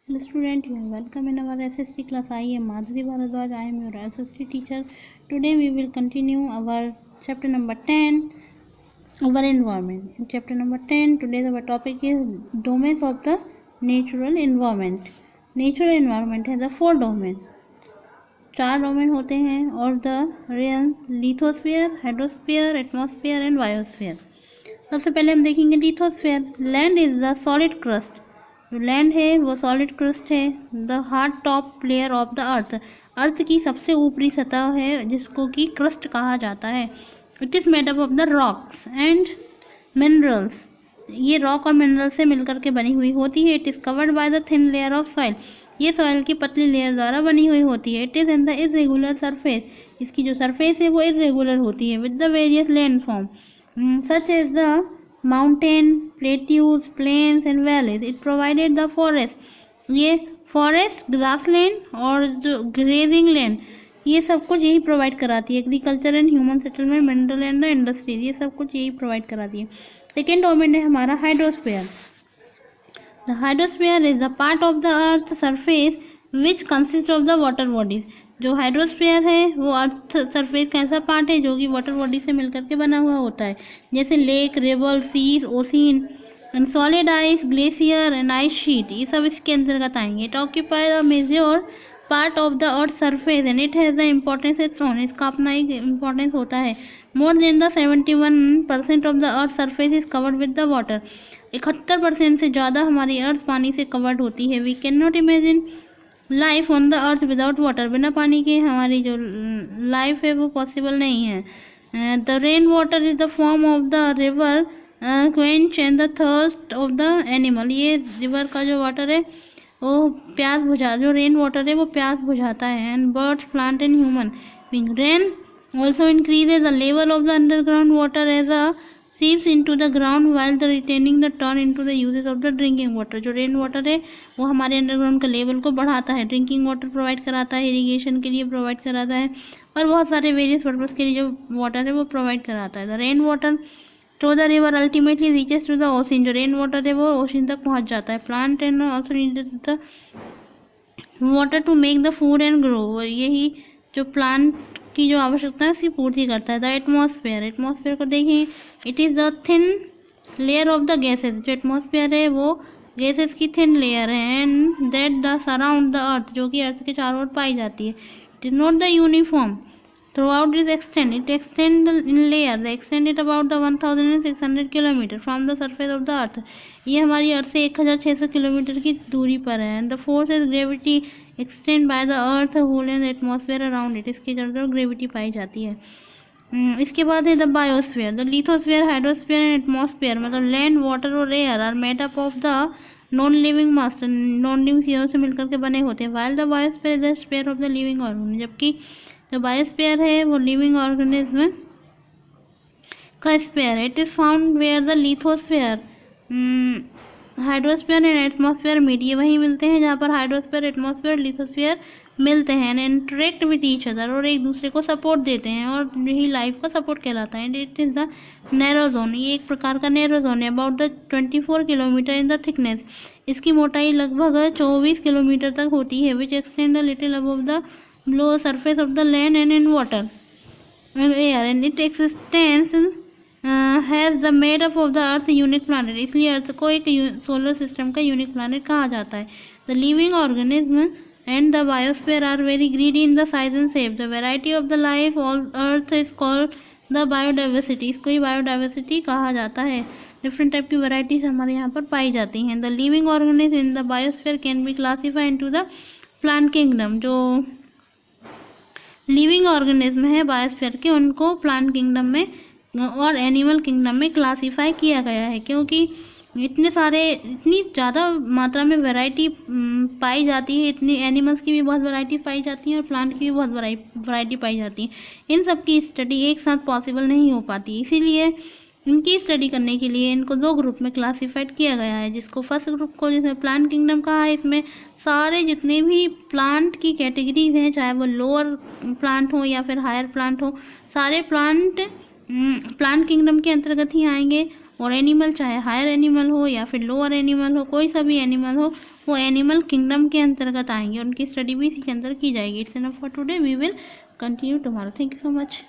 Hello student, you are welcome in our SST class. I am Madhuri Bharadwaj. I am your SST teacher. Today we will continue our chapter number 10, our environment. In chapter number 10, today our topic is domains of the natural environment. Natural environment है the 4 domain. 4 domain होते हैं और the real lithosphere, hydrosphere, atmosphere and biosphere. सबसे पहले हम देखेंगे lithosphere. Land is the solid crust. जो land है वो सॉलिड क्रस्ट है. The hard top layer of the earth. Earth की सबसे ऊपरी सतह है जिसको कि क्रस्ट कहा जाता है. It is made up of the rocks and minerals. ये रॉक और मिनरल से मिलकर के बनी हुई होती है. It is covered by the thin layer of soil. ये सॉइल की पतली लेयर द्वारा बनी हुई होती है. It is in the irregular surface. इसकी जो सरफेस है वो इरेगुलर होती है with the various land form such as the mountain, plateaus, plains and valleys. It provided the forest. ये फॉरेस्ट, ग्रासलैंड और जो ग्रेजिंग लैंड, ये सब कुछ यही प्रोवाइड कराती है. Agriculture and human settlement, mineral and the industries, ये सब कुछ यही प्रोवाइड कराती है. सेकेंड डोमेन है हमारा hydrosphere. The hydrosphere is the part of the earth surface which consist of the water bodies. जो हाइड्रोस्फीयर है वो अर्थ सरफेस का ऐसा पार्ट है जो कि वाटर बॉडी से मिलकर के बना हुआ होता है, जैसे lake, river, seas, ocean and solid ice, glacier and ice sheet, ये सब इसके अंतर्गत आएंगे. It occupy a major part of the earth surface and it has the importance its own. इसका अपना एक इम्पोर्टेंस होता है. More than the 71% of the earth surface is covered with the water. 71% से ज़्यादा हमारी अर्थ पानी से कवर्ड होती है. We can not imagine life on the earth without water. बिना पानी के हमारी जो लाइफ है वो पॉसिबल नहीं है. The rain water is the form of the river quench and the thirst of the animal. ये रिवर का जो वाटर है वो प्यास बुझा, जो रेन वाटर है वो प्यास बुझाता है. And birds, plant and human being. Rain also increases the level of the underground water as a सीव्स into the ground while the retaining the turn into the uses of the drinking water. जो rain water है वो हमारे underground का level को बढ़ाता है, drinking water provide कराता है, इरिगेशन के लिए प्रोवाइड कराता है और बहुत सारे वेरियस पर्पज़ के लिए जो वाटर है वो प्रोवाइड कराता है. The rain water through the river ultimately reaches to the ocean. जो रेन वाटर है वो ओशन तक पहुँच जाता है. Plant and also needed the water to make the food and grow. यही जो प्लांट की जो आवश्यकता है उसकी पूर्ति करता है. The atmosphere. एटमॉस्फेयर को देखें. It is the thin layer of the gases. जो एटमॉस्फेयर है वो गैसेस की थिन लेयर है and that the surround the earth, जो कि अर्थ के चारों ओर पाई जाती है. It is not the uniform through out is extend. It extend in layer. The extend it about the 1600 kilometre from the surface of the अर्थ. ये हमारी अर्थ से 1600 किलोमीटर की दूरी पर है. And the force is gravity extend by the earth whole and atmosphere around it. इसके चारों तरफ ग्रेविटी पाई जाती है. इसके बाद है the biosphere. The lithosphere, hydrosphere and atmosphere, मतलब लैंड, वाटर और air are made up of the non living mass. Non living चीज़ों से मिलकर के बने होते हैं. While the biosphere is the sphere of the living organism. जबकि जो बायोस्फीयर है वो लिविंग ऑर्गेनिज्म का स्फीयर है. It is found where the lithosphere, hydrosphere and atmosphere meet. ये वहीं मिलते हैं जहाँ पर हाइड्रोस्फीयर, एटमॉस्फेयर, लिथोस्फीयर मिलते हैं. And interact with each other, और एक दूसरे को सपोर्ट देते हैं और यही लाइफ का सपोर्ट कहलाता है. And it is the narrow zone. ये एक प्रकार का नैरो जोन है. About the 24 kilometre in the thickness. इसकी मोटाई लगभग 24 किलोमीटर तक होती है. Which extend a little above the below surface of the land and in water and air. And its existence has the made up of the earth unique planet. इसलिए अर्थ को एक solar system का unique planet कहा जाता है. The living organism and the biosphere are very greedy in the size and shape. The variety of the life on earth is called the biodiversity. इसको ही biodiversity कहा जाता है. डिफरेंट टाइप की varieties हमारे यहाँ पर पाई जाती हैं. The living organism in the biosphere can be classified into the plant kingdom. जो लिविंग ऑर्गेनिज्म है बायोस्फीयर के, उनको प्लांट किंगडम में और एनिमल किंगडम में क्लासीफाई किया गया है, क्योंकि इतनी ज़्यादा मात्रा में वैरायटी पाई जाती है. इतनी एनिमल्स की भी बहुत वैरायटी पाई जाती हैं और प्लांट की भी बहुत वैरायटी पाई जाती है. इन सब की स्टडी एक साथ पॉसिबल नहीं हो पाती. इसीलिए इनकी स्टडी करने के लिए इनको 2 ग्रुप में क्लासिफाइड किया गया है. जिसको फर्स्ट ग्रुप को जिसमें प्लांट किंगडम कहा है, इसमें सारे जितने भी प्लांट की कैटेगरीज हैं, चाहे वो लोअर प्लांट हो या फिर हायर प्लांट हो, सारे प्लांट किंगडम के अंतर्गत ही आएंगे. और एनिमल चाहे हायर एनिमल हो या फिर लोअर एनिमल हो, कोई सा भी एनिमल हो, वो एनिमल किंगडम के अंतर्गत आएंगे और उनकी स्टडी भी इसी के अंदर की जाएगी। It's enough for today, we will continue tomorrow. Thank you so much.